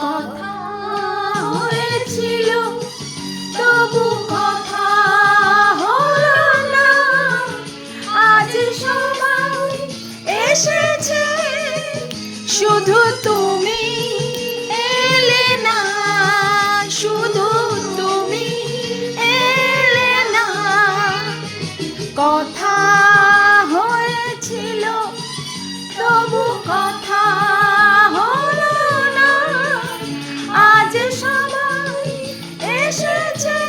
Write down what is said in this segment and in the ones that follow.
কথা হয়েছিল তবু কথা হলো না, আজ সবাই এসেছে শুধু তুমি এলে না, শুধু তুমি এলে না। কথা হয়েছিল তবু কথা হলো না, আজ সবাই এসেছে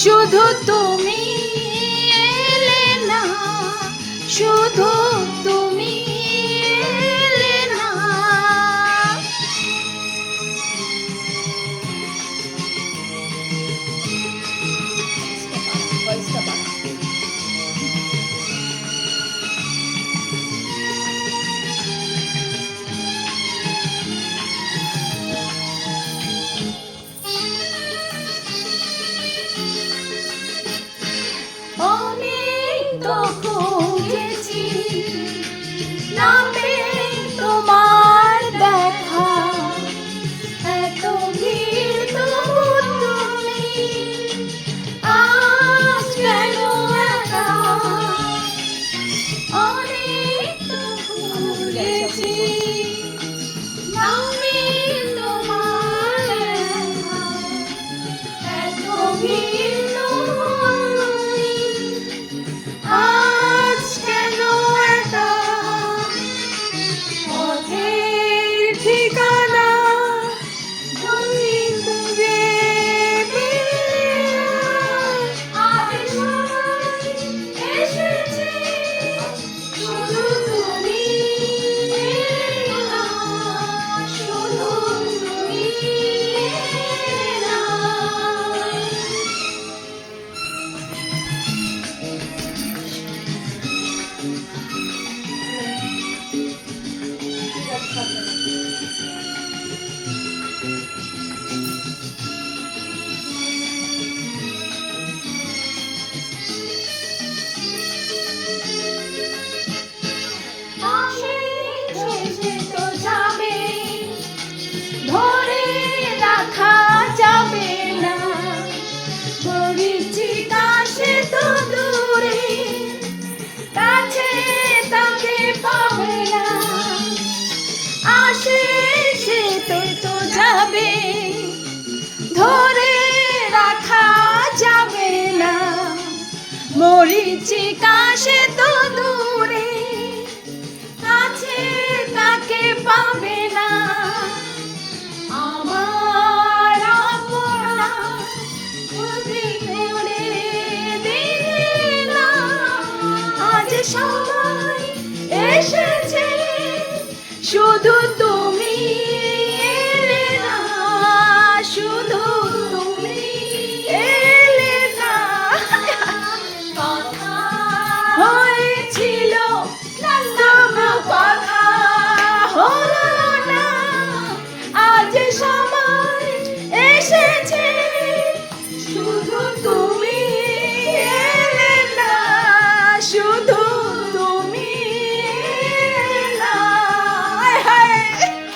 শুধু তুমি এলে না, শুধু তুমি এলে না। অনেক তো খুঁজেছি না পেয়ে তোমার দেখা, এত ভিড় তবু তুমি আজ কেন একা। অনেক তো খুঁজেছি না পেয়ে তোমার দেখা, এত ভিড় আজ কেন একা। পথের ঠিকানা তুমি খুঁজে পেলে, আজ সবাই এসেছে শুধু তুমি এলে না, শুধু তুমি এলে না। শেষে তো যাবে, ধরে রাখা যাবে না, মরীচিকা সে তো দূরে, কাছে তাকে পাবে না। আসে সে তো যাবে, ধরে রাখা যাবে না, মরীচিকা সে তো দূরে, কাছে তাকে পাবে না। আমার আপনা খুঁজে করে দিলে না, আজ সবাই এসেছে শুধু তুমি